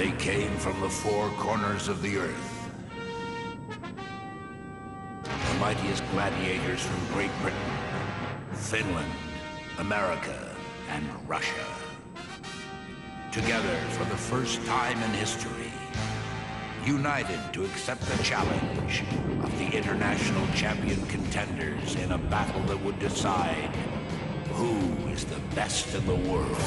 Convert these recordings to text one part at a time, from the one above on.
They came from the four corners of the earth. The mightiest gladiators from Great Britain, Finland, America, and Russia. Together for the first time in history, united to accept the challenge of the international champion contenders in a battle that would decide who is the best in the world.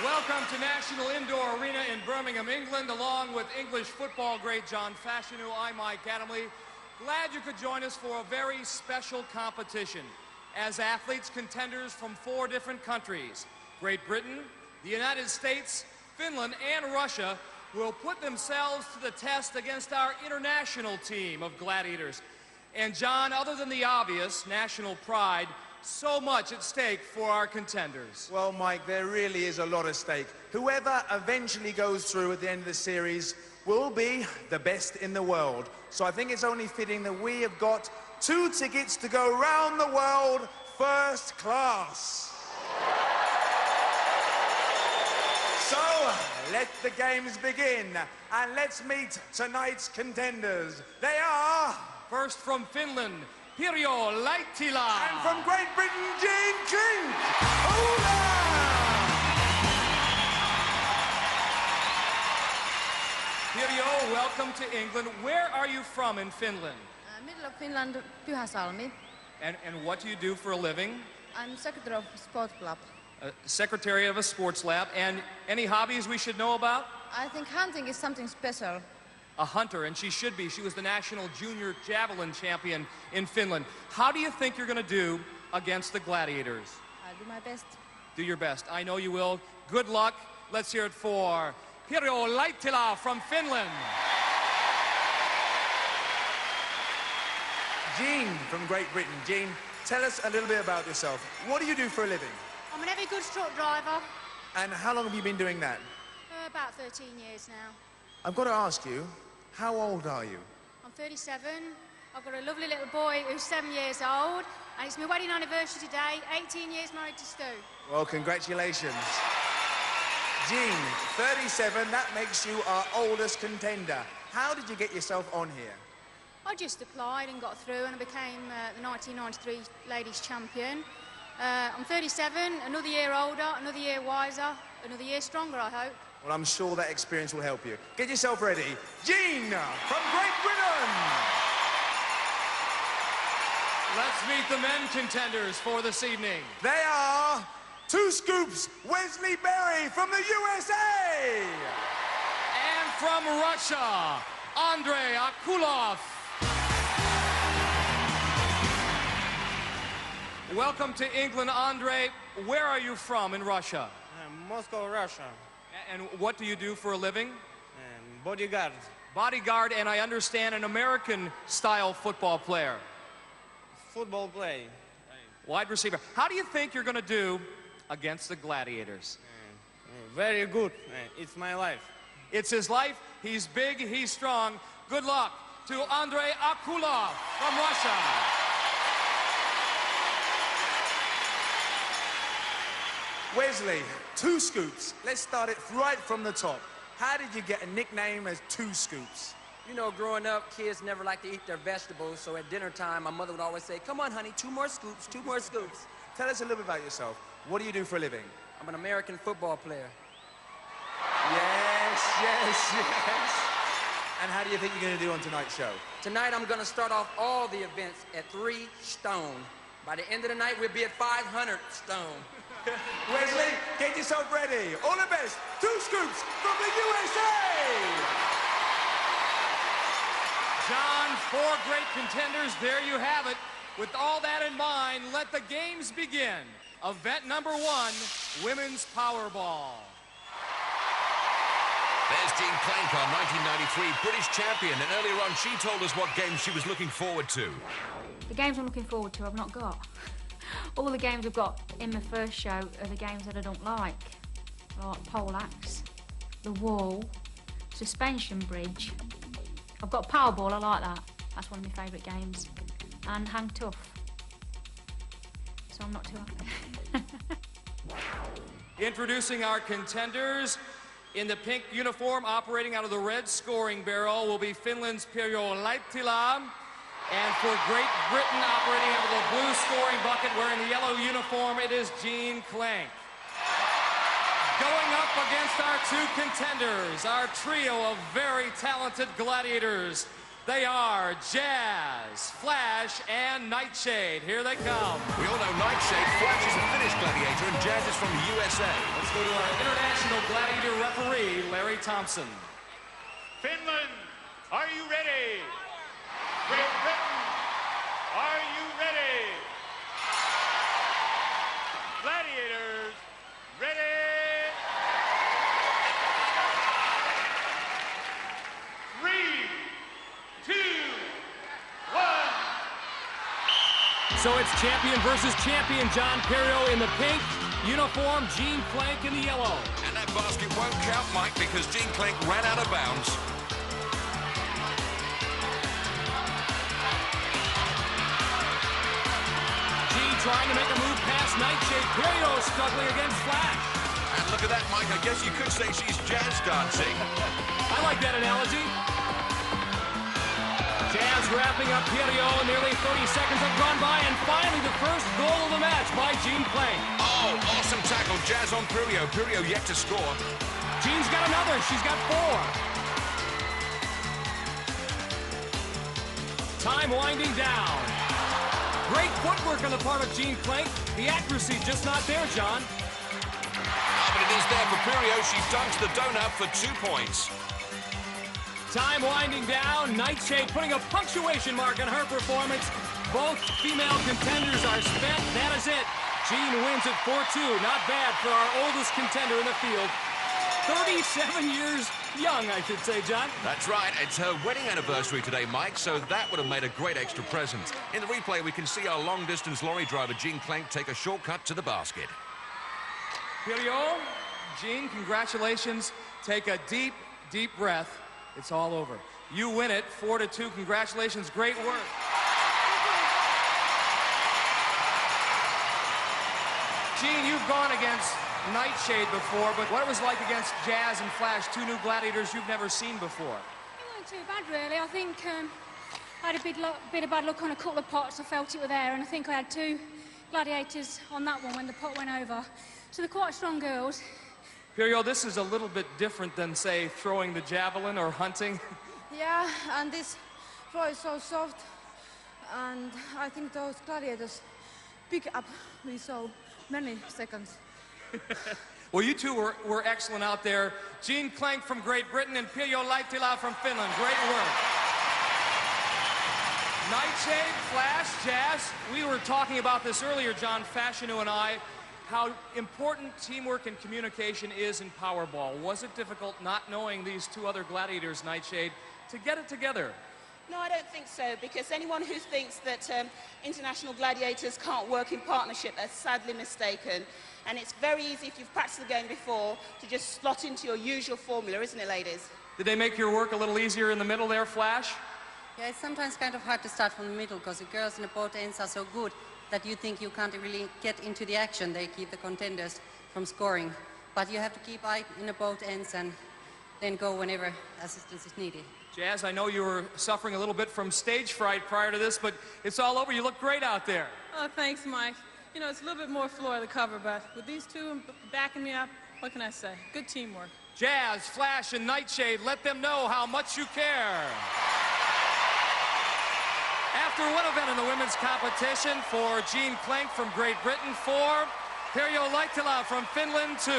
Welcome to National Indoor Arena in Birmingham, England, along with English football great John Fashanu. I'm Mike Adamley. Glad you could join us for a very special competition. As athletes, contenders from 4 different countries, Great Britain, the United States, Finland, and Russia, will put themselves to the test against our international team of gladiators. And John, other than the obvious, national pride, so much at stake for our contenders. Well, Mike, there really is a lot at stake. Whoever eventually goes through at the end of the series will be the best in the world. So I think it's only fitting that we have got 2 tickets to go round the world first class. So, let the games begin, and let's meet tonight's contenders. They are... First from Finland, Pirjo Laittila. And from Great Britain, Gene Klink. Hola! Pirjo, welcome to England. Where are you from in Finland? Middle of Finland, Pyhäsalmi. And what do you do for a living? I'm secretary of sport club. Secretary of a sports lab. And any hobbies we should know about? I think hunting is something special. A hunter, and she should be. She was the national junior javelin champion in Finland. How do you think you're going to do against the gladiators? I'll do my best. Do your best. I know you will. Good luck. Let's hear it for Pirjo Laittila from Finland. Gene from Great Britain. Gene, tell us a little bit about yourself. What do you do for a living? I'm an heavy goods truck driver. And how long have you been doing that? About 13 years now. I've got to ask you, how old are you? I'm 37. I've got a lovely little boy who's 7 years old, and it's my wedding anniversary today. 18 years married to Stu. Well, congratulations. Gene, 37, that makes you our oldest contender. How did you get yourself on here? I just applied and got through, and I became the 1993 ladies champion. I'm 37, another year older, another year wiser, another year stronger, I hope. Well, I'm sure that experience will help you. Get yourself ready. Gene from Great Britain. Let's meet the men contenders for this evening. They are 2 Scoops, Wesley Berry from the USA. And from Russia, Andrei Akulov. Welcome to England, Andrei. Where are you from in Russia? Moscow, Russia. And what do you do for a living? Bodyguard. Bodyguard, and I understand an American-style football player. Football play. Wide receiver. How do you think you're going to do against the gladiators? Very good. It's my life. It's his life. He's big. He's strong. Good luck to Andrei Akulov from Russia. Wesley, 2 Scoops. Let's start it right from the top. How did you get a nickname as 2 Scoops? You know, growing up, kids never like to eat their vegetables, so at dinner time, my mother would always say, come on, honey, 2 more scoops, 2 more scoops. Tell us a little bit about yourself. What do you do for a living? I'm an American football player. Yes, yes, yes. And how do you think you're going to do on tonight's show? Tonight, I'm going to start off all the events at 3 stone. By the end of the night, we'll be at 500 stone. Wesley, get yourself ready. All the best. 2 scoops from the USA! John, 4 great contenders. There you have it. With all that in mind, let the games begin. Event number 1, Women's Powerball. There's Jean Clank, our 1993 British champion, and earlier on she told us what games she was looking forward to. The games I'm looking forward to I've not got. All the games I've got in my first show are the games that I don't like pole axe, the wall, suspension bridge. I've got Powerball, I like that. That's one of my favourite games. And Hang Tough. So I'm not too happy. Introducing our contenders. In the pink uniform, operating out of the red scoring barrel, will be Finland's Pirjo Laittila. And for Great Britain, operating out of the blue scoring bucket, wearing the yellow uniform, it is Jean Clank. Going up against our 2 contenders, our trio of very talented gladiators. They are Jazz, Flash, and Nightshade. Here they come. We all know Nightshade. Flash is a Finnish gladiator and Jazz is from the USA. Let's go to our international gladiator referee, Larry Thompson. Finland, are you ready? Great Britain, are you ready? Gladiators, ready? 3, 2, 1. So it's champion versus champion. John Pirjo in the pink uniform, Jean Clank in the yellow. And that basket won't count, Mike, because Jean Clank ran out of bounds. Jean trying to make a move past Nightshade. Pirjo struggling against Flash. And look at that, Mike. I guess you could say she's jazz dancing. I like that analogy. Jazz wrapping up Pirjo. Nearly 30 seconds have gone by, and finally the first goal of the match by Jean Clank. Oh, awesome tackle. Jazz on Pirjo. Pirjo yet to score. Jean's got another. She's got 4. Time winding down. Great footwork on the part of Jean Clank. The accuracy just not there, John. But it is there for Pirjo. She dunks the donut for 2 points. Time winding down. Nightshade putting a punctuation mark on her performance. Both female contenders are spent. That is it. Jean wins at 4-2. Not bad for our oldest contender in the field. 37 years young, I should say, John. That's right. It's her wedding anniversary today, Mike, so that would have made a great extra present. In the replay, we can see our long-distance lorry driver, Jean Clank, take a shortcut to the basket. Pirjo, Jean, congratulations. Take a deep, deep breath. It's all over. You win it, 4-2. Congratulations, great work. Jean, you've gone against Nightshade before, but what it was like against Jazz and Flash, 2 new gladiators you've never seen before? It wasn't too bad, really. I think I had a bit of bad luck on a couple of pots. I felt it were there, and I think I had 2 gladiators on that one when the pot went over. So they're quite strong girls. Pirjo, this is a little bit different than, say, throwing the javelin or hunting. Yeah, and this floor is so soft, and I think those gladiators pick up me so many seconds. Well, you 2 were excellent out there. Jean Clank from Great Britain and Pirjo Laittila from Finland. Great work. Nightshade, Flash, Jazz. We were talking about this earlier, John Fashanu and I, how important teamwork and communication is in Powerball. Was it difficult not knowing these 2 other gladiators, Nightshade, to get it together? No, I don't think so, because anyone who thinks that international gladiators can't work in partnership, they're sadly mistaken. And it's very easy, if you've practiced the game before, to just slot into your usual formula, isn't it, ladies? Did they make your work a little easier in the middle there, Flash? Yeah, it's sometimes kind of hard to start from the middle, because the girls in the both ends are so good that you think you can't really get into the action. They keep the contenders from scoring. But you have to keep eye in the both ends and then go whenever assistance is needed. Jazz, I know you were suffering a little bit from stage fright prior to this, but it's all over. You look great out there. Oh, thanks, Mike. You know, it's a little bit more floor of the cover, but with these two backing me up, what can I say? Good teamwork. Jazz, Flash, and Nightshade, let them know how much you care. After one event in the women's competition for Jean Klenk from Great Britain, 4, Pirjo Laitila from Finland, 2.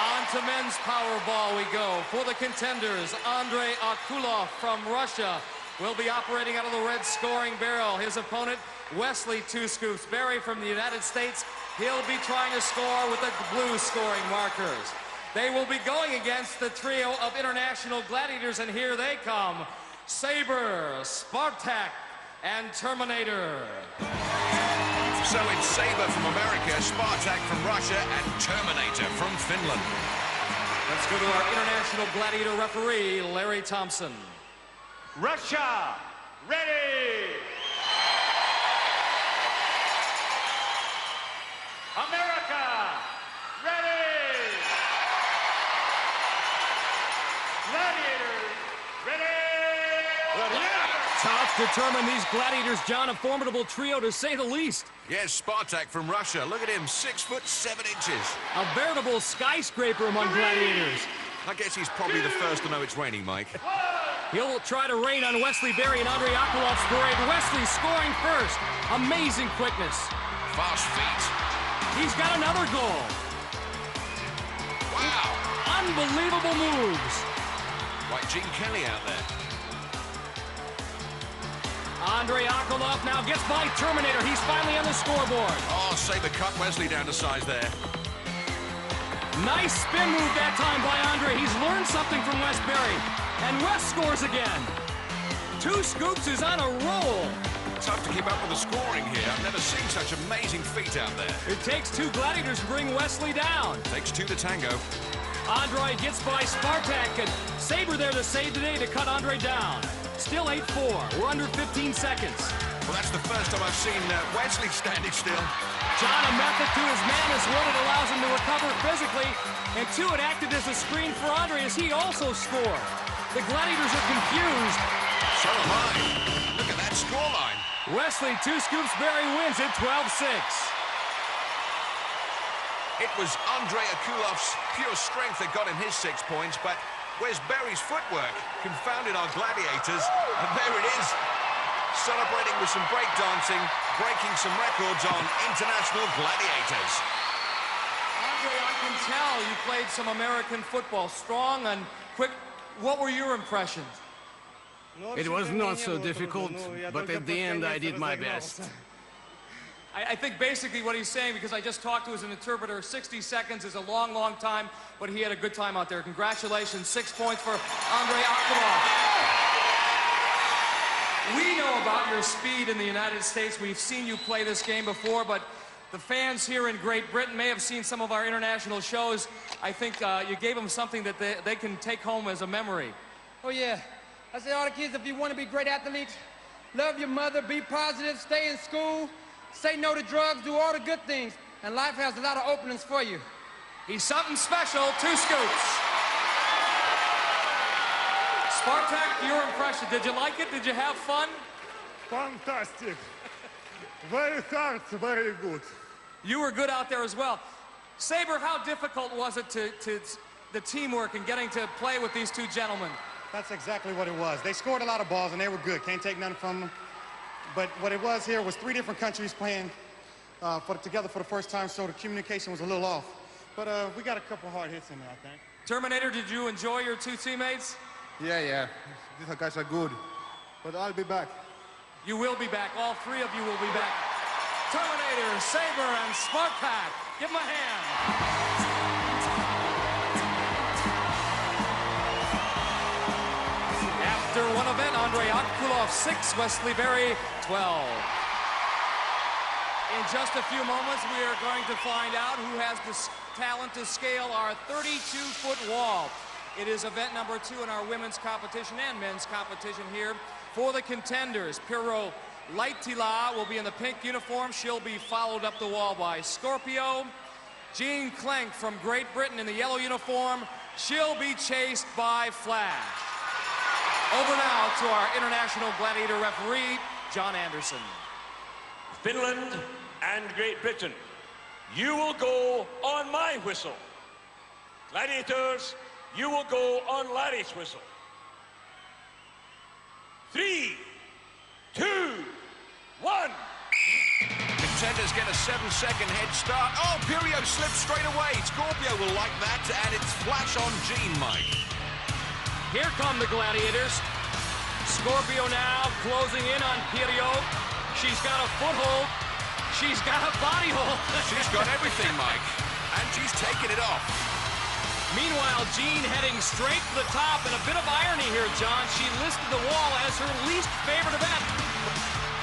On to men's Powerball we go. For the contenders, Andrei Akulov from Russia will be operating out of the red scoring barrel. His opponent, Wesley Two Scoops Berry from the United States. He'll be trying to score with the blue scoring markers. They will be going against the trio of international gladiators, and here they come. Saber, Spartak, and Terminator. So it's Saber from America, Spartak from Russia, and Terminator from Finland. Let's go to our international gladiator referee, Larry Thompson. Russia, ready. America, ready. Gladiators, ready. Tough to determine these gladiators, John, a formidable trio to say the least. Yes, Spartak from Russia. Look at him, 6 foot 7 inches. A veritable skyscraper among gladiators. I guess he's probably the first to know it's raining, Mike. He'll try to rain on Wesley Berry and Andrei Akulov's parade. Wesley scoring first. Amazing quickness. Fast feet. He's got another goal. Wow. Unbelievable moves. Like Gene Kelly out there. Andrei Akulov now gets by Terminator. He's finally on the scoreboard. Oh, Saber cut Wesley down to size there. Nice spin move that time by Andrei. He's learned something from Wes Berry. And Wes scores again. Two Scoops is on a roll. Tough to keep up with the scoring here. I've never seen such amazing feet out there. It takes two gladiators to bring Wesley down. Takes two to tango. Andrei gets by Spartak, and Saber there to save the day to cut Andrei down. Still 8-4. We're under 15 seconds. Well, that's the first time I've seen Wesley standing still. John, a method to his madness. One, it allows him to recover physically. And two, it acted as a screen for Andrei as he also scored. The gladiators are confused. So am I. Look at that scoreline. Wesley Two Scoops Berry wins it 12-6. It was Andrei Akulov's pure strength that got him his 6 points, but Wes Berry's footwork confounded our gladiators, and there it is. Celebrating with some breakdancing, breaking some records on International Gladiators. Andrei, I can tell you played some American football, strong and quick. What were your impressions? It was not so difficult, but at the end I did my best. I think basically what he's saying, because I just talked to his interpreter, 60 seconds is a long, long time, but he had a good time out there. Congratulations, 6 points for Andrei Akulov. We know about your speed in the United States. We've seen you play this game before, but the fans here in Great Britain may have seen some of our international shows. I think you gave them something that they can take home as a memory. Oh, yeah. I say, all the kids, if you want to be great athletes, love your mother, be positive, stay in school, say no to drugs, do all the good things, and life has a lot of openings for you. He's something special, Two Scoops. Spartak, your impression, did you like it? Did you have fun? Fantastic. Very hard, very good. You were good out there as well. Saber, how difficult was it to the teamwork and getting to play with these two gentlemen? That's exactly what it was. They scored a lot of balls, and they were good. Can't take none from them. But what it was here was 3 different countries playing together for the first time, so the communication was a little off. But we got a couple hard hits in there, I think. Terminator, did you enjoy your two teammates? Yeah. These guys are good. But I'll be back. You will be back. All 3 of you will be back. Terminator, Saber, and Spartak. Give them a hand. After one event, Andrei Akulov 6, Wesley Berry 12. In just a few moments, we are going to find out who has the talent to scale our 32-foot wall. It is event number 2 in our women's competition and men's competition here. For the contenders, Pirjo Laitila will be in the pink uniform. She'll be followed up the wall by Scorpio. Jean Klenk from Great Britain in the yellow uniform. She'll be chased by Flash. Over now to our International Gladiator referee, John Anderson. Finland and Great Britain, you will go on my whistle. Gladiators, you will go on Larry's whistle. 3, 2, 1. Contenders get a 7-second head start. Oh, Pirio slips straight away. Scorpio will like that, and it's flash on Gene, Mike. Here come the Gladiators. Scorpio now closing in on Pirio. She's got a foothold. She's got a body hold. She's got everything, Mike, and she's taking it off. Meanwhile, Jean heading straight to the top, and a bit of irony here, John. She listed the wall as her least favorite event.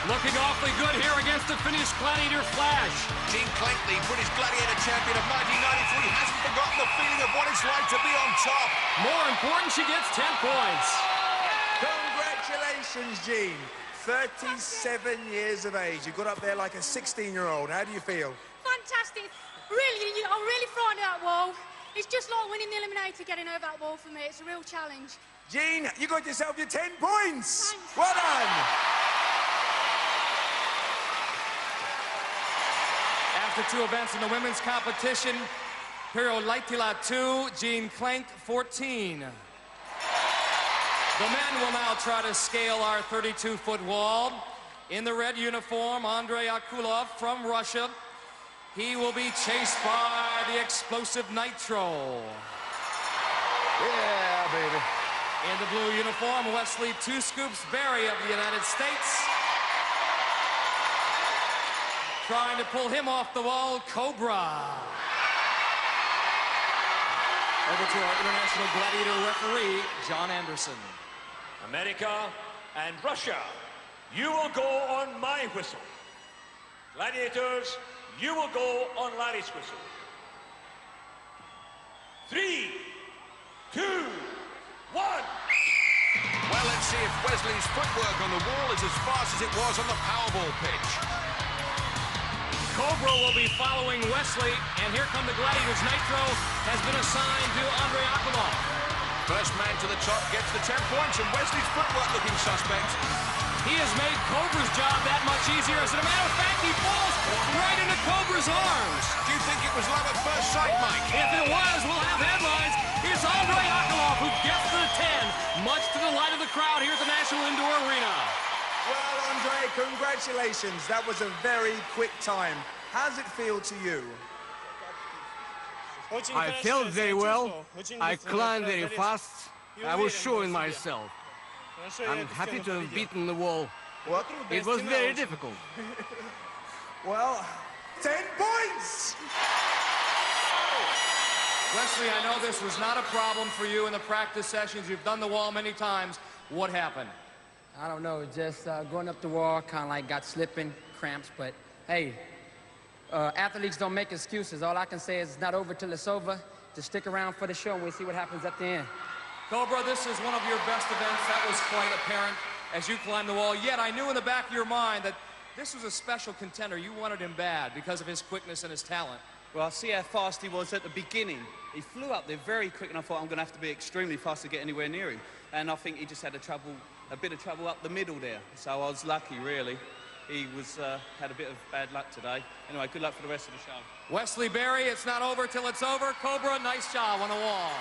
Looking awfully good here against the Finnish Gladiator Flash. Gene Clank, the British Gladiator champion of 1993, hasn't forgotten the feeling of what it's like to be on top. More important, she gets 10 points. Congratulations, Gene. 37 years of age. You got up there like a 16-year-old. How do you feel? Fantastic. Really, I'm really frightened of that wall. It's just like winning the Eliminator, getting over that wall for me. It's a real challenge. Gene, you got yourself your 10 points. Thanks. Well done. After 2 events in the women's competition, Pirjo Laitila 2, Gene Clank 14. The men will now try to scale our 32-foot wall. In the red uniform, Andrei Akulov from Russia. He will be chased by the explosive Nitro. Yeah, baby. In the blue uniform, Wesley Two Scoops Berry of the United States. Trying to pull him off the wall, Cobra. Over to our International Gladiator referee, John Anderson. America and Russia, you will go on my whistle. Gladiators, you will go on Larry's whistle. 3, 2, 1. Well, let's see if Wesley's footwork on the wall is as fast as it was on the Powerball pitch. Cobra will be following Wesley, and here come the Gladiators. Nitro has been assigned to Andrei Akulov. First man to the top gets the 10 points, and Wesley's footwork looking suspect. He has made Cobra's job that much easier. As a matter of fact, he falls right into Cobra's arms. Do you think it was love at first sight, Mike? If it was, we'll have headlines. It's Andrei Akulov who gets to the 10, much to the delight of the crowd here at the National Indoor Arena. Well, Andre, congratulations. That was a very quick time. How does it feel to you? I felt very well. I climbed very fast. I was showing myself. I'm happy to have beaten the wall. What? It was very difficult. Well, 10 points! Wesley, I know this was not a problem for you in the practice sessions. You've done the wall many times. What happened? I don't know, just going up the wall, kind of like got slipping, cramps, but hey, athletes don't make excuses. All I can say is it's not over till it's over. Just stick around for the show and we'll see what happens at the end. Cobra, this is one of your best events. That was quite apparent as you climbed the wall. Yet I knew in the back of your mind that this was a special contender. You wanted him bad because of his quickness and his talent. Well, I see how fast he was at the beginning. He flew up there very quick, and I thought I'm going to have to be extremely fast to get anywhere near him. And I think he just had a bit of trouble up the middle there. So I was lucky, really. He had a bit of bad luck today. Anyway, good luck for the rest of the show. Wesley Berry, it's not over till it's over. Cobra, nice job on the wall.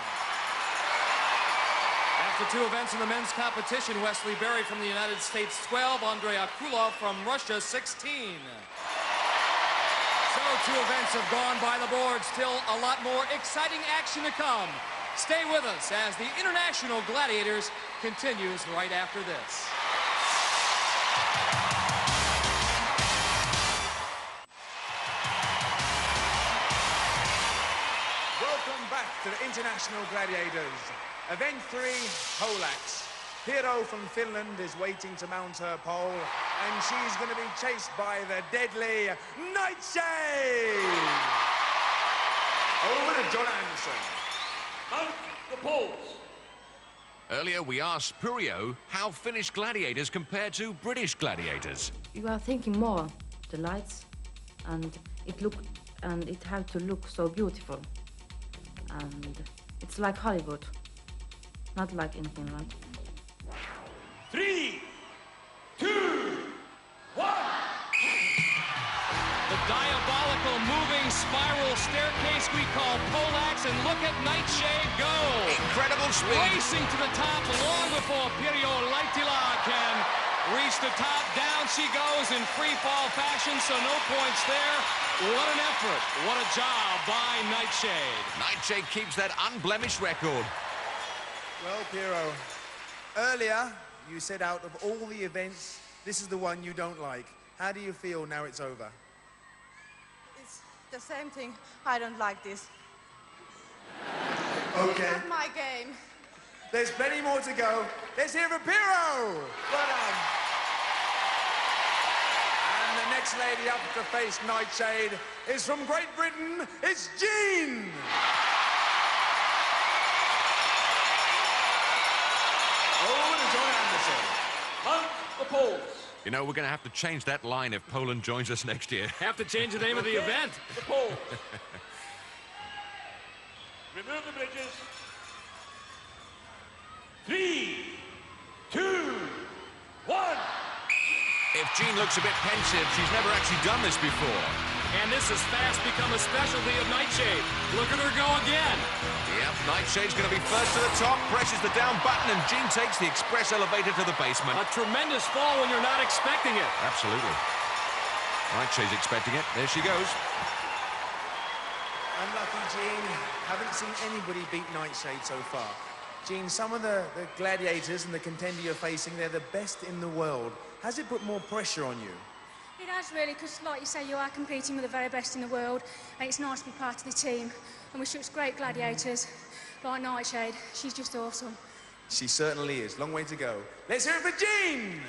After 2 events in the men's competition, Wesley Berry from the United States 12, Andrei Akulov from Russia 16. So 2 events have gone by the board. Still a lot more exciting action to come. Stay with us as the International Gladiators continues right after this. Welcome back to the International Gladiators. Event 3, poleaxe. Pirjo from Finland is waiting to mount her pole, and she's going to be chased by the deadly Nightshade! Over to John Anderson. Mount the poles. Earlier, we asked Pirio how Finnish gladiators compared to British gladiators. You are thinking more the lights, and it had to look so beautiful. And It's like Hollywood, not like in Finland. 3, 2, 1. The diabolical moving spiral staircase we call Poleaxe, and look at Nightshade go! Incredible speed. Racing to the top long before Pirjo Laitila can reach the top. Down she goes in free fall fashion, so no points there. What an effort. What a job by Nightshade. Nightshade keeps that unblemished record. Well, Pirjo, earlier you said out of all the events, this is the one you don't like. How do you feel now it's over? It's the same thing. I don't like this. Okay. It's not my game. There's plenty more to go. Let's hear from Pirjo. Well done. And the next lady up to face Nightshade is from Great Britain. It's Jean. Over to John Anderson. On the poles. You know, we're going to have to change that line if Poland joins us next year. Have to change the name of the event. The poles. Remove the bridges. 3, 2, 1. If Jean looks a bit pensive, she's never actually done this before. And this has fast become a specialty of Nightshade. Look at her go again. Yep, Nightshade's going to be first to the top, presses the down button, and Jean takes the express elevator to the basement. A tremendous fall when you're not expecting it. Absolutely. Nightshade's expecting it. There she goes. Unlucky, Jean. Haven't seen anybody beat Nightshade so far. Jean, some of the gladiators and the contender you're facing, they're the best in the world. Has it put more pressure on you? It has really, because like you say, you are competing with the very best in the world, and it's nice to be part of the team. And with such great gladiators like Nightshade, she's just awesome. She certainly is. Long way to go. Let's hear it for Jean!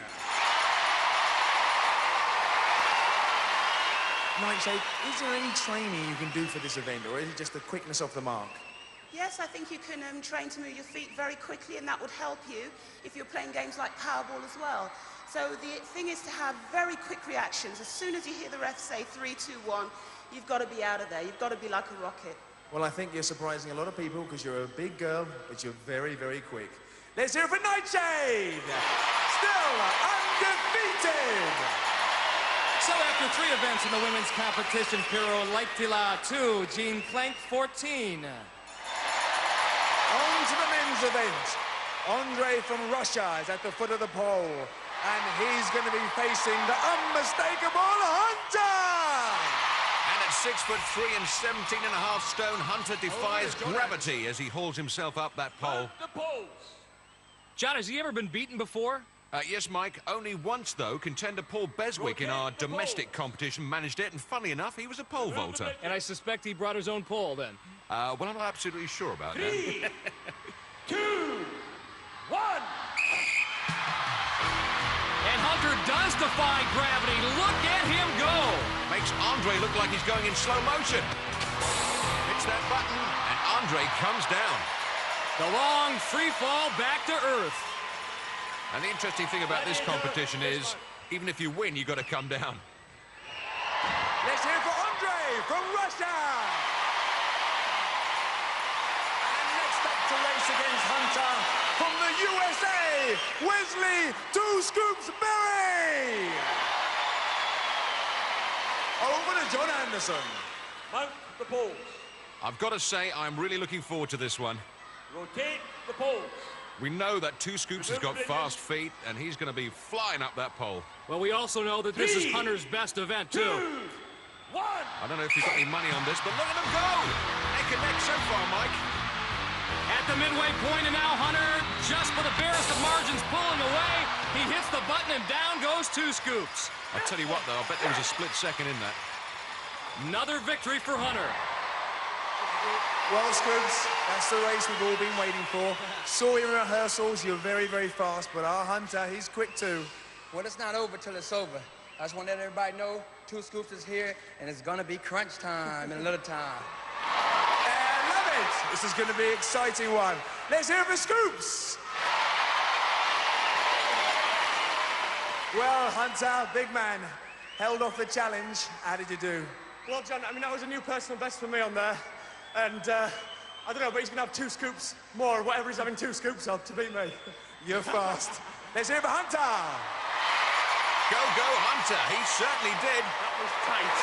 Nightshade, is there any training you can do for this event, or is it just the quickness off the mark? Yes, I think you can train to move your feet very quickly, and that would help you if you're playing games like Powerball as well. So the thing is to have very quick reactions. As soon as you hear the ref say 3, 2, 1, you've got to be out of there. You've got to be like a rocket. Well, I think you're surprising a lot of people because you're a big girl, but you're very, very quick. Let's hear it for Nightshade! Still undefeated! So after 3 events in the women's competition, Pirjo Laitila 2, Jean Plank 14. On to the men's event. Andre from Russia is at the foot of the pole. And he's going to be facing the unmistakable Hunter! And at 6'3" and 17.5 stone, Hunter defies gravity as he hauls himself up that pole. The poles. John, has he ever been beaten before? Yes, Mike. Only once, though. Contender Paul Beswick in our domestic competition managed it, and funnily enough, he was a pole vaulter. And I suspect he brought his own pole, then. Well, I'm not absolutely sure about 3, that. 2, 1. And Hunter does defy gravity. Look at him go. Makes Andre look like he's going in slow motion. Hits that button, and Andre comes down. The long free fall back to earth. And the interesting thing about this competition is, even if you win, you've got to come down. Let's hear it for Andre from Russia! And next up to race against Hunter from the USA, Wesley Two Scoops Berry! Over to John Anderson. Mount the poles. I've got to say, I'm really looking forward to this one. Rotate the poles. We know that Two Scoops has got fast feet, and he's going to be flying up that pole. Well, we also know that this is Hunter's best event, too. 2, 1. I don't know if you've got any money on this, but look at him go! Neck and neck so far, Mike. At the midway point, and now Hunter, just for the barest of margins, pulling away. He hits the button, and down goes Two Scoops. I'll tell you what, though, I bet there was a split second in that. Another victory for Hunter. Well, Scoops, that's the race we've all been waiting for. Saw you in rehearsals, you're very, very fast, but our Hunter, he's quick too. Well, it's not over till it's over. I just want to let everybody know Two Scoops is here, and it's gonna be crunch time in a little time. I love it! This is gonna be an exciting one. Let's hear it for Scoops! Well, Hunter, big man, held off the challenge. How did you do? Well, John, I mean, that was a new personal best for me on there. And I don't know, but he's going to have 2 scoops more, whatever he's having 2 scoops of, to beat me. You're fast. Let's hear it for Hunter. Go, Hunter. He certainly did. That was tight.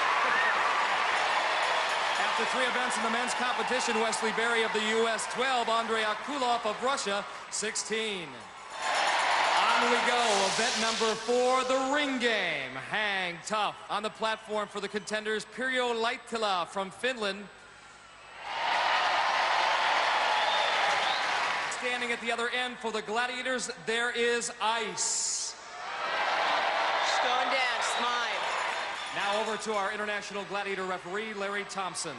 After 3 events in the men's competition, Wesley Berry of the U.S. 12, Andrei Akulov of Russia 16. On we go, event number 4, the ring game. Hang tough. On the platform for the contenders, Pirjo Laittila from Finland. Standing at the other end for the Gladiators, there is Ice. Going down, slime. Now over to our International Gladiator referee, Larry Thompson.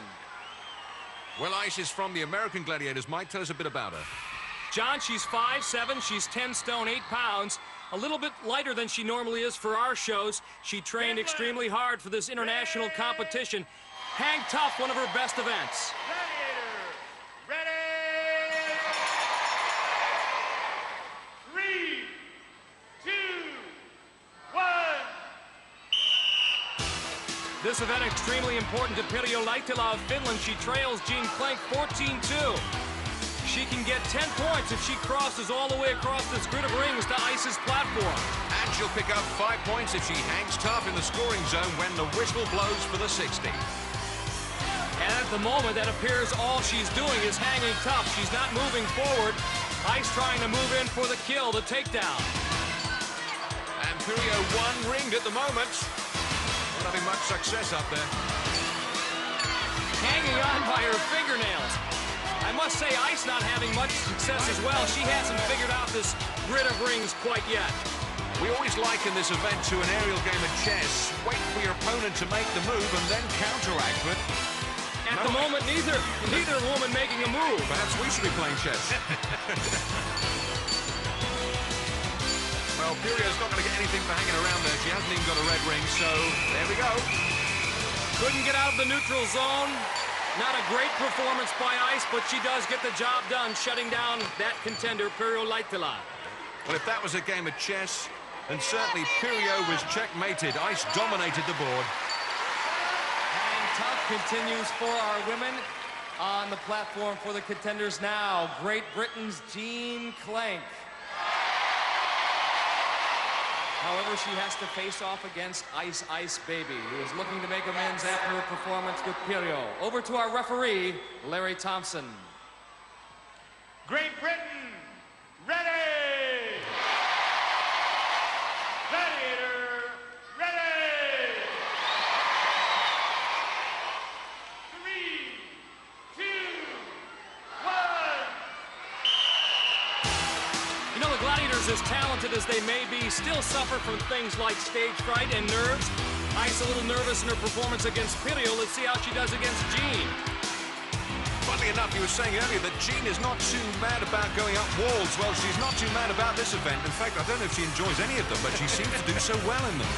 Well, Ice is from the American Gladiators. Mike, tell us a bit about her. John, she's 5'7", she's 10 stone, 8 pounds. A little bit lighter than she normally is for our shows. She trained extremely hard for this international competition. Hang tough, one of her best events. This event extremely important to Pirjo Laittila of Finland. She trails Jean Klenk 14-2. She can get 10 points if she crosses all the way across this grid of rings to Ice's platform. And she'll pick up 5 points if she hangs tough in the scoring zone when the whistle blows for the 60. And at the moment, that appears all she's doing is hanging tough. She's not moving forward. Ice trying to move in for the kill, the takedown. And Pirjo one-ringed at the moment. Not having much success up there. Hanging on by her fingernails. I must say, Ice not having much success as well. She hasn't figured out this grid of rings quite yet. We always liken this event to an aerial game of chess. Wait for your opponent to make the move and then counteract, but... At the moment, neither woman making a move. Perhaps we should be playing chess. Well, Pirjo's not going to get anything for hanging around there. She hasn't even got a red ring, so there we go. Couldn't get out of the neutral zone. Not a great performance by Ice, but she does get the job done, shutting down that contender, Pirjo Laittila. Well, if that was a game of chess, then certainly Pirjo was checkmated. Ice dominated the board. And tough continues for our women. On the platform for the contenders now, Great Britain's Jean Klenk. However, she has to face off against Ice Baby, who is looking to make amends after her performance with Pirjo. Over to our referee, Larry Thompson. Great Britain, ready! Gladiator, ready! 3, 2, 1! You know, the Gladiators, as talented as they may be, still suffer from things like stage fright and nerves. Ice a little nervous in her performance against Pirjo. Let's see how she does against Jean. Funnily enough, you were saying earlier that Jean is not too mad about going up walls. Well, she's not too mad about this event. In fact, I don't know if she enjoys any of them, but she seems to do so well in them.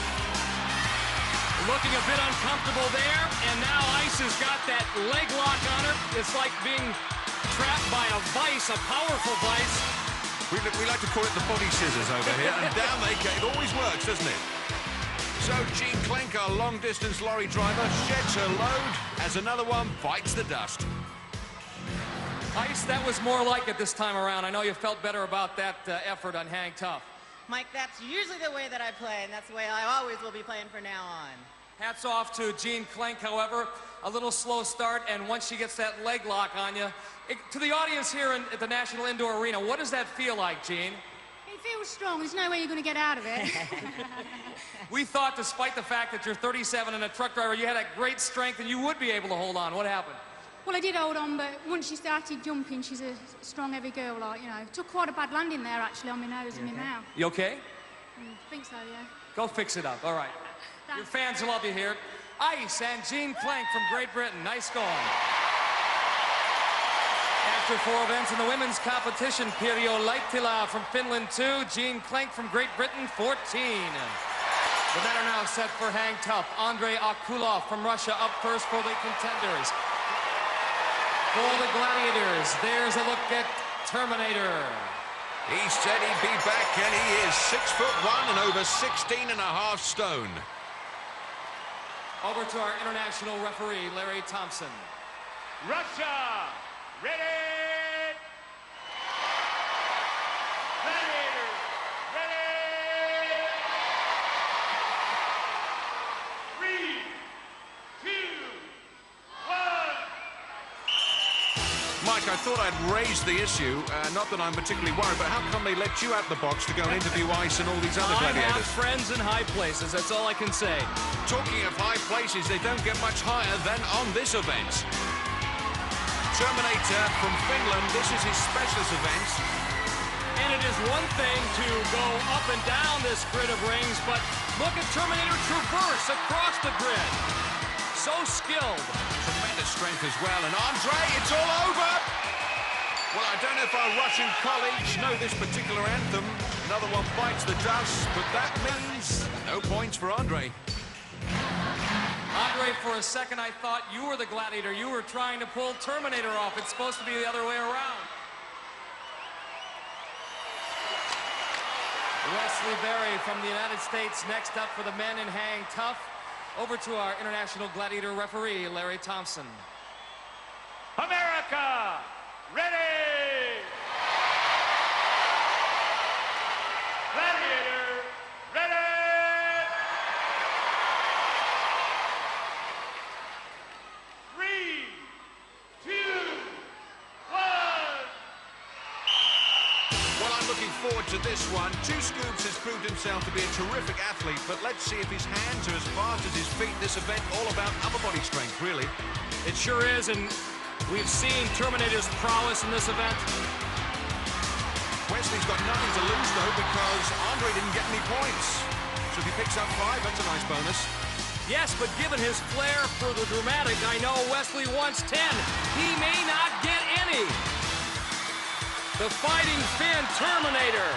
Looking a bit uncomfortable there, and now Ice has got that leg lock on her. It's like being trapped by a vice, a powerful vice. We like to call it the body scissors over here, and down they go. It always works, doesn't it? So Jean Klenk, our long-distance lorry driver, sheds her load as another one bites the dust. Ice, that was more like it this time around. I know you felt better about that effort on Hang Tough. Mike, that's usually the way that I play, and that's the way I always will be playing from now on. Hats off to Jean Klenk, however. A little slow start, and once she gets that leg lock on you, to the audience here at the National Indoor Arena, what does that feel like, Jean? It feels strong. There's no way you're going to get out of it. We thought, despite the fact that you're 37 and a truck driver, you had that great strength and you would be able to hold on. What happened? Well, I did hold on, but once she started jumping, she's a strong, heavy girl, like, you know. Took quite a bad landing there, actually, on my nose and my mouth. You okay? I think so, yeah. Go fix it up. All right. Your fans love you here. Ice and Jean Klenk from Great Britain. Nice going. After 4 events in the women's competition, Pirjo Laittila from Finland 2, Jean Klenk from Great Britain 14. The men are now set for Hang Tough. Andrei Akulov from Russia up first for the contenders. For the Gladiators, there's a look at Terminator. He said he'd be back, and he is 6'1" and over 16.5 stone. Over to our international referee, Larry Thompson. Russia, ready! Gladiators, ready! 3, 2, 1. Mike, I thought I'd raise the issue. Not that I'm particularly worried, but how come they let you out the box to go and interview Ice and all these other I gladiators? have friends in high places, that's all I can say. Talking of high places, they don't get much higher than on this event. Terminator from Finland, this is his specialist event. And it is one thing to go up and down this grid of rings, but look at Terminator traverse across the grid. So skilled. Tremendous strength as well. And Andre, it's all over! Well, I don't know if our Russian colleagues know this particular anthem. Another one bites the dust, but that means no points for Andre. Andre, for a second I thought you were the gladiator. You were trying to pull Terminator off. It's supposed to be the other way around. Wesley Berry from the United States next up for the men in Hang Tough. Over to our international gladiator referee, Larry Thompson. America, ready! Gladiator, ready! 3, 2, 1. Well, I'm looking forward to this one. Two Scoops has proved himself to be a terrific athlete, but let's see if his hands are as fast as his feet. This event all about upper body strength, really. It sure is, and we've seen Terminator's prowess in this event. Wesley's got nothing to lose, though, because Andre didn't get any points. So if he picks up 5, that's a nice bonus. Yes, but given his flair for the dramatic, I know Wesley wants 10. He may not get any. The Fighting Finn Terminator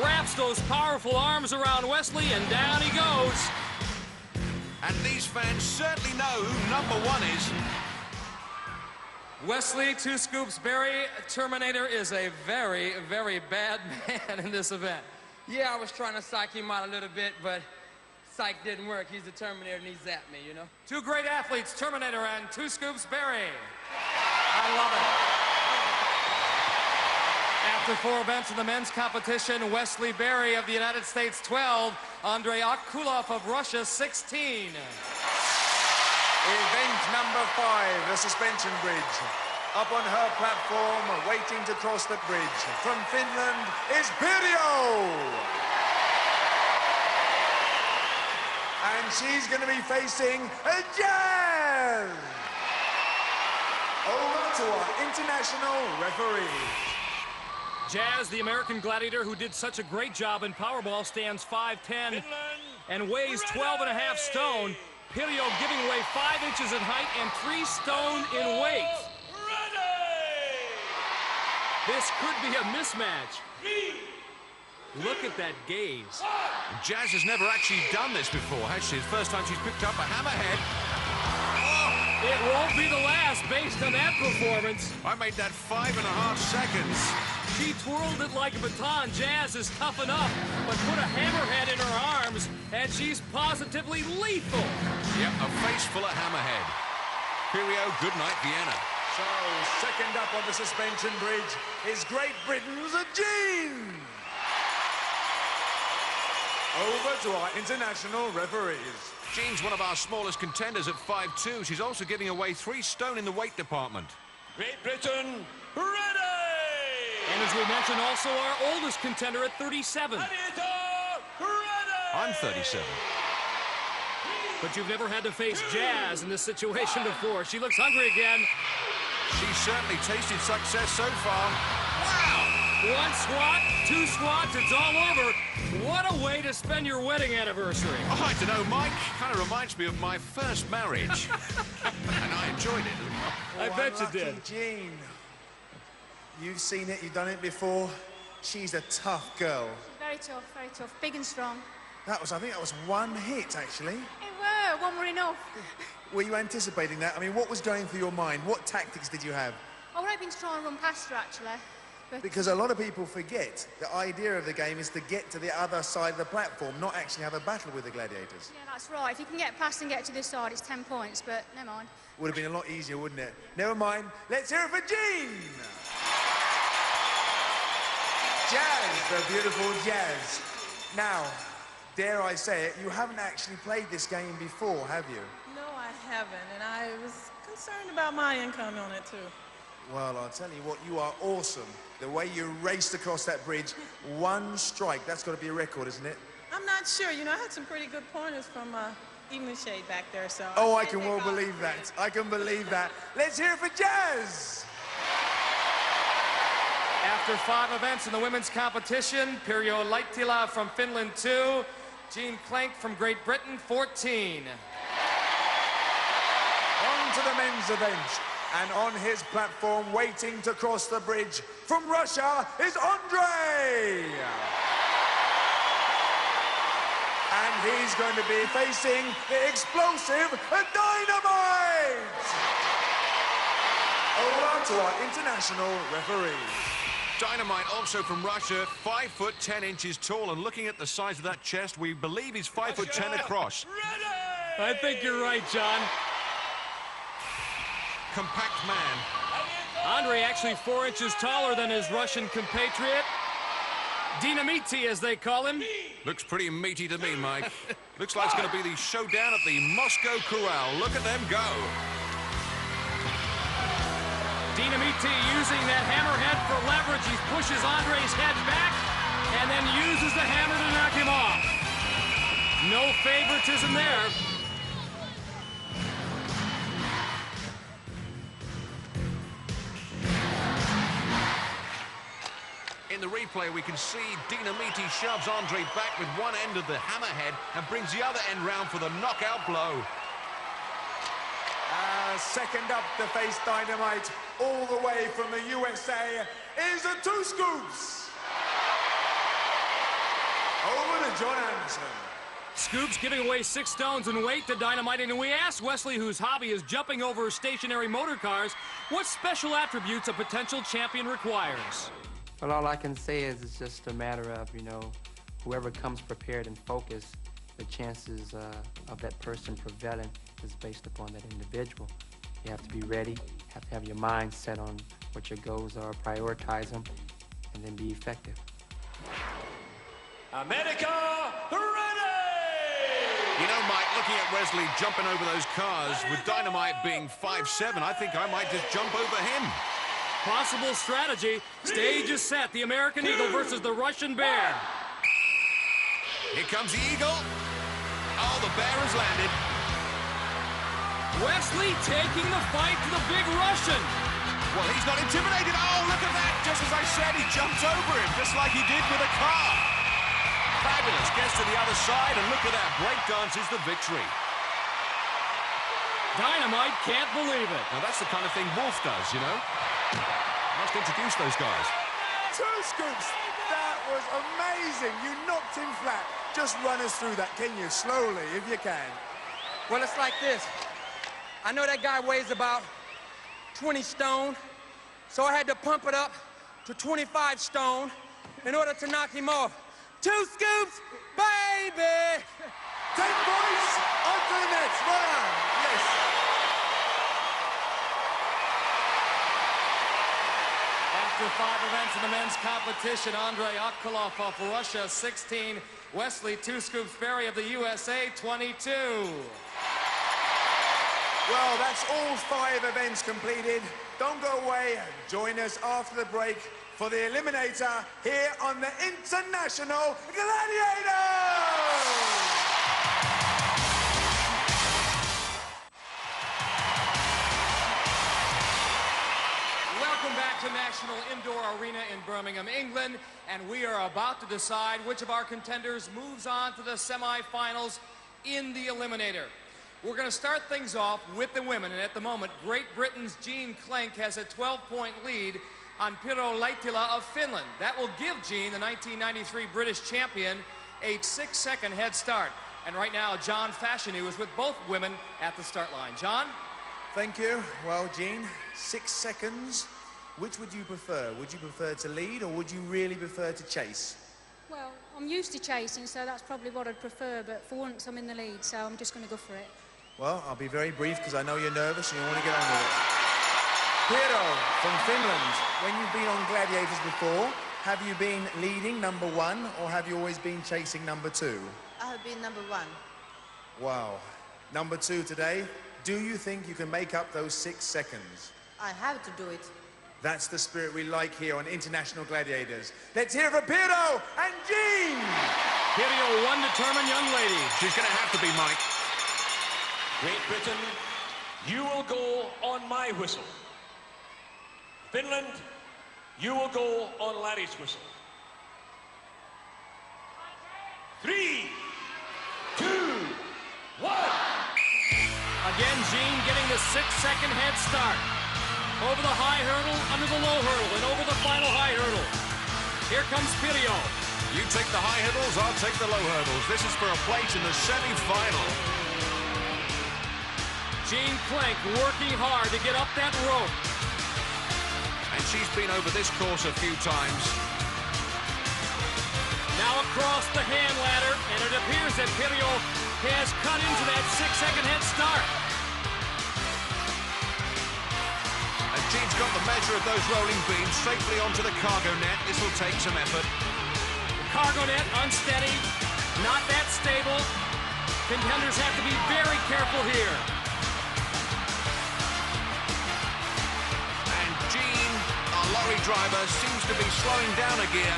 wraps those powerful arms around Wesley, and down he goes. And these fans certainly know who #1 is. Wesley, Two Scoops Berry, Terminator is a very, very bad man in this event. Yeah, I was trying to psych him out a little bit, but psych didn't work. He's the Terminator and he's at me, you know? Two great athletes, Terminator and Two Scoops Berry. I love it. After 4 events in the men's competition, Wesley Berry of the United States 12, Andrei Akulov of Russia 16. Event number 5, the suspension bridge. Up on her platform, waiting to cross the bridge. From Finland is Pirjo! And she's going to be facing a Jazz! Over to our international referee. Jazz, the American gladiator who did such a great job in Powerball, stands 5'10" and weighs 12.5 stone. Pirjo giving away 5 inches in height and 3 stone in weight. This could be a mismatch. Look at that gaze. Jazz has never actually done this before, has she? It's the first time she's picked up a hammerhead. It won't be the last based on that performance. I made that 5.5 seconds. She twirled it like a baton. Jazz is tough enough, but put a hammerhead in her arms, and she's positively lethal. Yep, a face full of hammerhead. Pirjo, good night, Vienna. So, second up on the suspension bridge is Great Britain's Jean. Over to our international referees. Jean's one of our smallest contenders at 5'2". She's also giving away 3 stone in the weight department. Great Britain, ready! And as we mentioned, also our oldest contender at 37. I'm 37. But you've never had to face Jazz in this situation before. She looks hungry again. She's certainly tasted success so far. Wow! 1 squat, 2 squats, it's all over. What a way to spend your wedding anniversary. Oh, I don't know, Mike. Kind of reminds me of my first marriage. And I enjoyed it. I bet you did. Jean. You've seen it, you've done it before. She's a tough girl. Very tough, big and strong. I think that was 1 hit, actually. It were, 1 were enough. Were you anticipating that? I mean, what was going through your mind? What tactics did you have? I was hoping to try and run past her, actually. But Because a lot of people forget the idea of the game is to get to the other side of the platform, not actually have a battle with the gladiators. yeah, that's right. If you can get past and get to this side, it's 10 points, but never mind. Would have been a lot easier, wouldn't it? Never mind. Let's hear it for Jean! Jazz, the beautiful Jazz. Now, dare I say it, you haven't actually played this game before, have you? No, I haven't, and I was concerned about my income on it, too. Well, I'll tell you what, you are awesome. The way you raced across that bridge, one strike, that's got to be a record, isn't it? I'm not sure. You know, I had some pretty good pointers from Evening Shade back there, so... Oh, I can well believe that. I can believe that. Let's hear it for Jazz! After 5 events in the women's competition, Pirjo Laittila from Finland 2, Jean Klenk from Great Britain 14. On to the men's event. And on his platform, waiting to cross the bridge, from Russia is Andre! And he's going to be facing the explosive Dynamite! Over to our international referee. Dynamite, also from Russia, 5'10" tall, and looking at the size of that chest, we believe he's 5'10" across. I think you're right, John. Compact man. Andre actually 4 inches taller than his Russian compatriot. Dynamite, as they call him. Looks pretty meaty to me, Mike. Looks like it's going to be the showdown at the Moscow Corral. Look at them go. Dynamite using that hammerhead for leverage. He pushes Andre's head back and then uses the hammer to knock him off. No favoritism there. In the replay, we can see Dynamite shoves Andre back with one end of the hammerhead and brings the other end round for the knockout blow. Second up to face Dynamite, all the way from the USA, is a 2 scoops. Over to John Anderson. Scoops giving away 6 stones in weight to Dynamite, and we asked Wesley, whose hobby is jumping over stationary motor cars, what special attributes a potential champion requires. Well, all I can say is it's just a matter of, you know, whoever comes prepared and focused, the chances of that person prevailing is based upon that individual. You have to be ready, have to have your mind set on what your goals are, prioritize them, and then be effective. America, ready! You know, Mike, looking at Wesley jumping over those cars, with Dynamite being 5'7", I think I might just jump over him. Possible strategy. Stage is set. The American Eagle versus the Russian Bear. Here comes the Eagle. Oh, the Bear has landed. Wesley taking the fight to the big Russian. Well, he's not intimidated. Oh, look at that. Just as I said, he jumped over him, just like he did with a car. Fabulous. Gets to the other side, and look at that. Breakdance is the victory. Dynamite can't believe it. Now, that's the kind of thing Wolf does, you know? Must introduce those guys. 2 scoops. That was amazing. You knocked him flat. Just run us through that, can you? Slowly, if you can. Well, it's like this. I know that guy weighs about 20 stone, so I had to pump it up to 25 stone in order to knock him off. 2 scoops, baby! 10 points onto the net. Voilà. Yes. After 5 events in the men's competition, Andre Okolov of Russia, 16. Wesley 2 Scoops Berry of the USA, 22. Well, that's all 5 events completed. Don't go away. Join us after the break for the Eliminator here on the International Gladiators! Welcome back to National Indoor Arena in Birmingham, England, and we are about to decide which of our contenders moves on to the semifinals in the Eliminator. We're going to start things off with the women, and at the moment, Great Britain's Jean Klenk has a 12-point lead on Pirjo Laittila of Finland. That will give Jean, the 1993 British champion, a 6-second head start. And right now, John Fashanu is with both women at the start line. John? Thank you. Well, Jean, 6 seconds Which would you prefer? Would you prefer to lead, or would you really prefer to chase? Well, I'm used to chasing, so that's probably what I'd prefer, but for once I'm in the lead, so I'm just going to go for it. Well, I'll be very brief because I know you're nervous and you want to get on with it. Piero from Finland, when you've been on Gladiators before, have you been leading number 1 or have you always been chasing number 2? I have been number 1. Wow. Number 2 today. Do you think you can make up those 6 seconds? I have to do it. That's the spirit we like here on International Gladiators. Let's hear it for Piero and Jean! Piero, one determined young lady. She's going to have to be, Mike. Great Britain, you will go on my whistle. Finland, you will go on Larry's whistle. 3, 2, 1. Again, Jean getting the 6-second head start. Over the high hurdle, under the low hurdle, and over the final high hurdle. Here comes Piero. You take the high hurdles, I'll take the low hurdles. This is for a place in the semi-final. Jean Plank working hard to get up that rope. And she's been over this course a few times. Now across the hand ladder, and it appears that Piero has cut into that 6-second head start. And Jean's got the measure of those rolling beams safely onto the cargo net. This will take some effort. The cargo net unsteady, not that stable. Contenders have to be very careful here. And Jean, our lorry driver, seems to be slowing down a gear.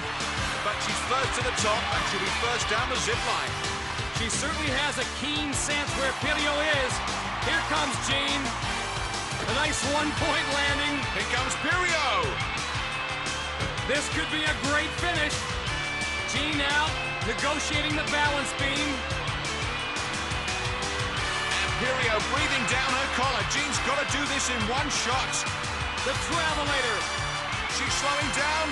But she's first to the top and she'll be first down the zip line. She certainly has a keen sense where Piero is. Here comes Jean. A nice one-point landing. Here comes Piero. This could be a great finish. Jean now negotiating the balance beam. And Piero breathing down her collar. Jean's got to do this in one shot. The Travelator. She's slowing down.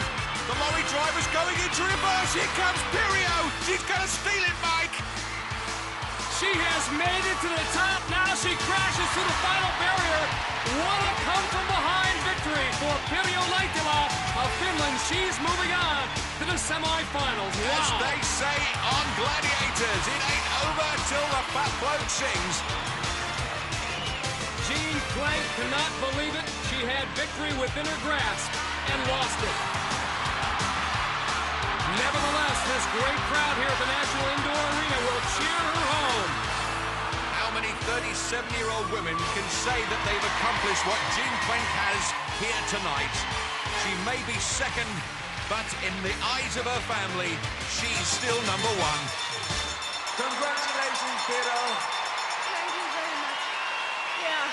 The lorry driver's going into reverse. Here comes Piero. She's going to steal it, Mike. She has made it to the top. Now she crashes through the final barrier. What a come-from-behind victory for Pirjo Laitila of Finland. She's moving on to the semifinals. Wow. As they say on Gladiators, it ain't over till the fat bloke sings. Jean Plank cannot believe it. She had victory within her grasp and lost it. Nevertheless, this great crowd here at the National Indoor Arena will cheer her home. How many 37-year-old women can say that they've accomplished what Jean Plank has here tonight? She may be second, but in the eyes of her family, she's still number 1. Congratulations, Piero. Thank you very much. Yeah,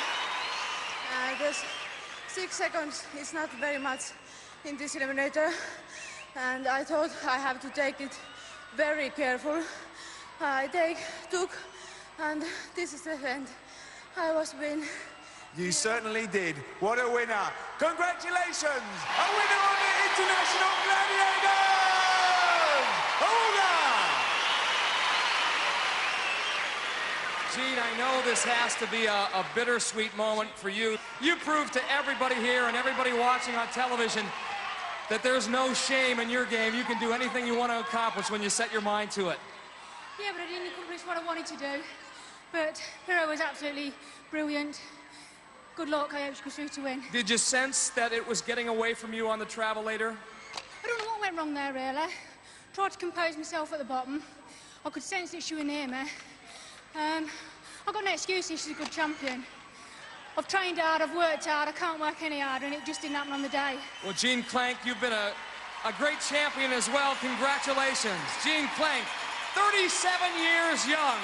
I guess 6 seconds is not very much in this eliminator. And I thought I have to take it very careful. I took, and this is the end. I was win. You certainly did. What a winner. Congratulations! A winner on the International Gladiators! Hola! Jean, I know this has to be a bittersweet moment for you. You proved to everybody here and everybody watching on television that there's no shame in your game. You can do anything you want to accomplish when you set your mind to it. Yeah, but I didn't accomplish what I wanted to do. But Piero was absolutely brilliant. Good luck, I hope she goes through to win. Did you sense that it was getting away from you on the Travelator? I don't know what went wrong there, really. Tried to compose myself at the bottom. I could sense that she was near me. I've got no excuse if she's a good champion. I've trained hard, I've worked hard, I can't work any harder, and it just didn't happen on the day. Well, Jean Plank, you've been a great champion as well. Congratulations. Jean Plank, 37 years young.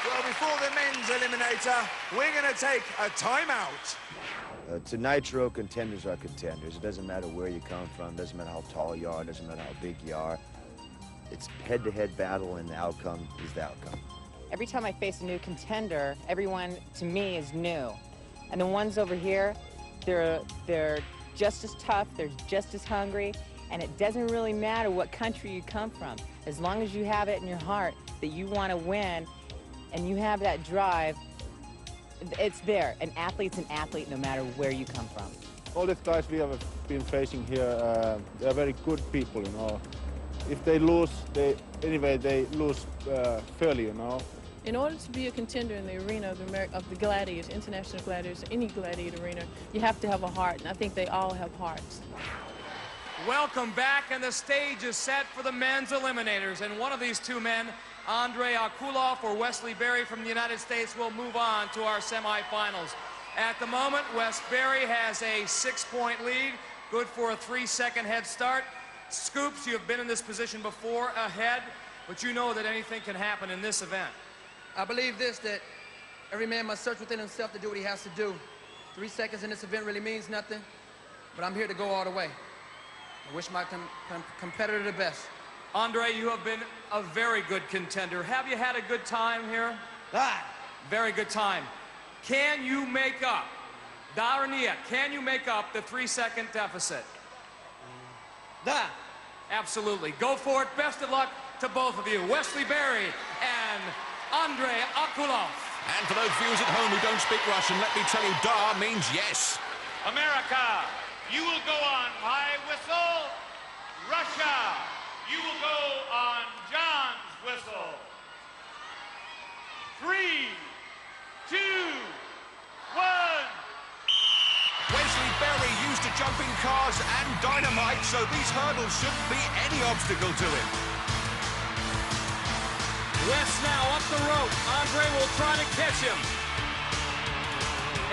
Well, before the men's eliminator, we're going to take a timeout. To Nitro, contenders are contenders. It doesn't matter where you come from, doesn't matter how tall you are, doesn't matter how big you are. It's head-to-head battle, and the outcome is the outcome. Every time I face a new contender, everyone to me is new. And the ones over here, they're just as tough, they're just as hungry, and it doesn't really matter what country you come from. As long as you have it in your heart that you want to win and you have that drive, it's there. An athlete's an athlete no matter where you come from. All these guys we have been facing here, they're very good people, you know. If they lose, they lose fairly, you know. In order to be a contender in the arena of the Gladiators, International Gladiators, any Gladiator arena, you have to have a heart, and I think they all have hearts. Welcome back, and the stage is set for the men's eliminators. And one of these two men, Andrei Akulov or Wesley Berry from the United States, will move on to our semifinals. At the moment, Wes Berry has a 6-point lead, good for a 3-second head start. Scoops, you have been in this position before, ahead, but you know that anything can happen in this event. I believe this, that every man must search within himself to do what he has to do. 3 seconds in this event really means nothing, but I'm here to go all the way. I wish my competitor the best. Andre, you have been a very good contender. Have you had a good time here? Very good time. Can you make up, Darnia, can you make up the 3-second deficit? Absolutely. Go for it. Best of luck to both of you. Wesley Berry and Andrei Akulov. And for those viewers at home who don't speak Russian, let me tell you, da means yes. America, you will go on my whistle. Russia, you will go on John's whistle. 3, 2, 1. Wesley Berry used to jumping cars and dynamite, so these hurdles shouldn't be any obstacle to him. Wes now up the rope. Andre will try to catch him.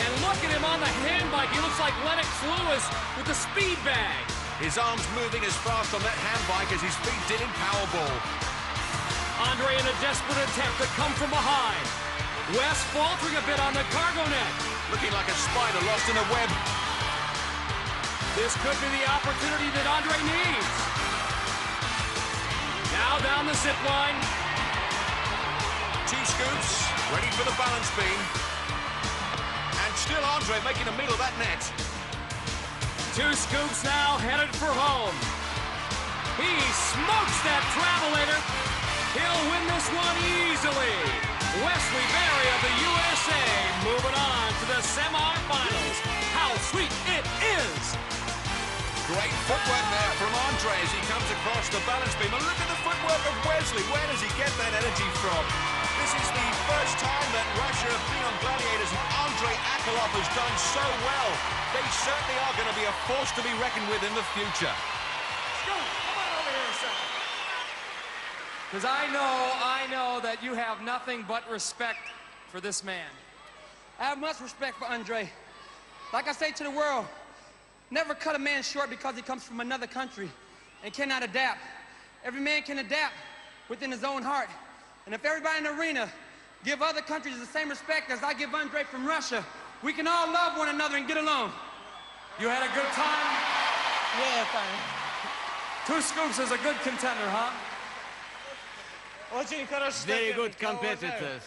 And look at him on the handbike. He looks like Lennox Lewis with the speed bag. His arms moving as fast on that handbike as his feet did in Powerball. Andre in a desperate attempt to come from behind. Wes faltering a bit on the cargo net. Looking like a spider lost in a web. This could be the opportunity that Andre needs. Now down the zip line. 2 scoops, ready for the balance beam. And still Andre making a meal of that net. 2 scoops now headed for home. He smokes that travelator. He'll win this one easily. Wesley Berry of the USA moving on to the semifinals. How sweet it is! Great footwork there from Andre as he comes across the balance beam. And look at the footwork of Wesley. Where does he get that energy from? This is the first time that Russia have been on Gladiators, and Andrei Akulov has done so well. They certainly are going to be a force to be reckoned with in the future. Come on over here a second. Because I know that you have nothing but respect for this man. I have much respect for Andre. Like I say to the world, never cut a man short because he comes from another country and cannot adapt. Every man can adapt within his own heart. And if everybody in the arena give other countries the same respect as I give Andre from Russia, we can all love one another and get along. You had a good time? Yeah, fine. 2 scoops is a good contender, huh? Very good competitors.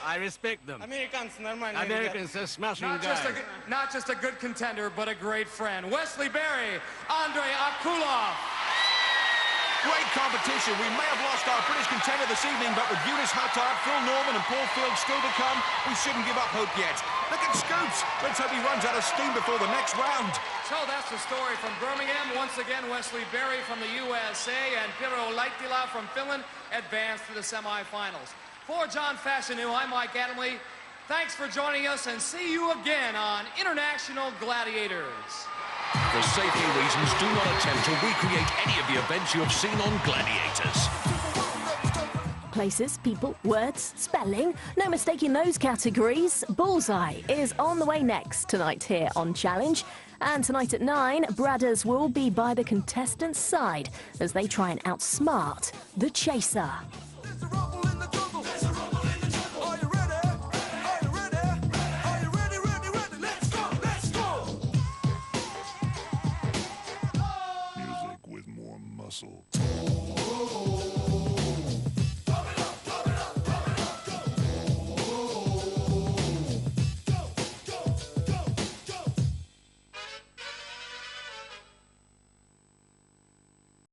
I respect them. Americans are smashing guys. Not just a good contender, but a great friend. Wesley Berry, Andrei Akulov. Great competition. We may have lost our British contender this evening, but with Eunice Huttard, Phil Norman and Paul Field still to come, we shouldn't give up hope yet. Look at Scoops. Let's hope he runs out of steam before the next round. So that's the story from Birmingham. Once again, Wesley Berry from the USA and Pirro Laittila from Finland advanced to the semifinals. For John Fashanu, I'm Mike Adamley. Thanks for joining us, and see you again on International Gladiators. For safety reasons, do not attempt to recreate any of the events you have seen on Gladiators. Places, people, words, spelling, no mistaking those categories. Bullseye is on the way next tonight here on Challenge. And tonight at 9, Bradders will be by the contestants' side as they try and outsmart the Chaser.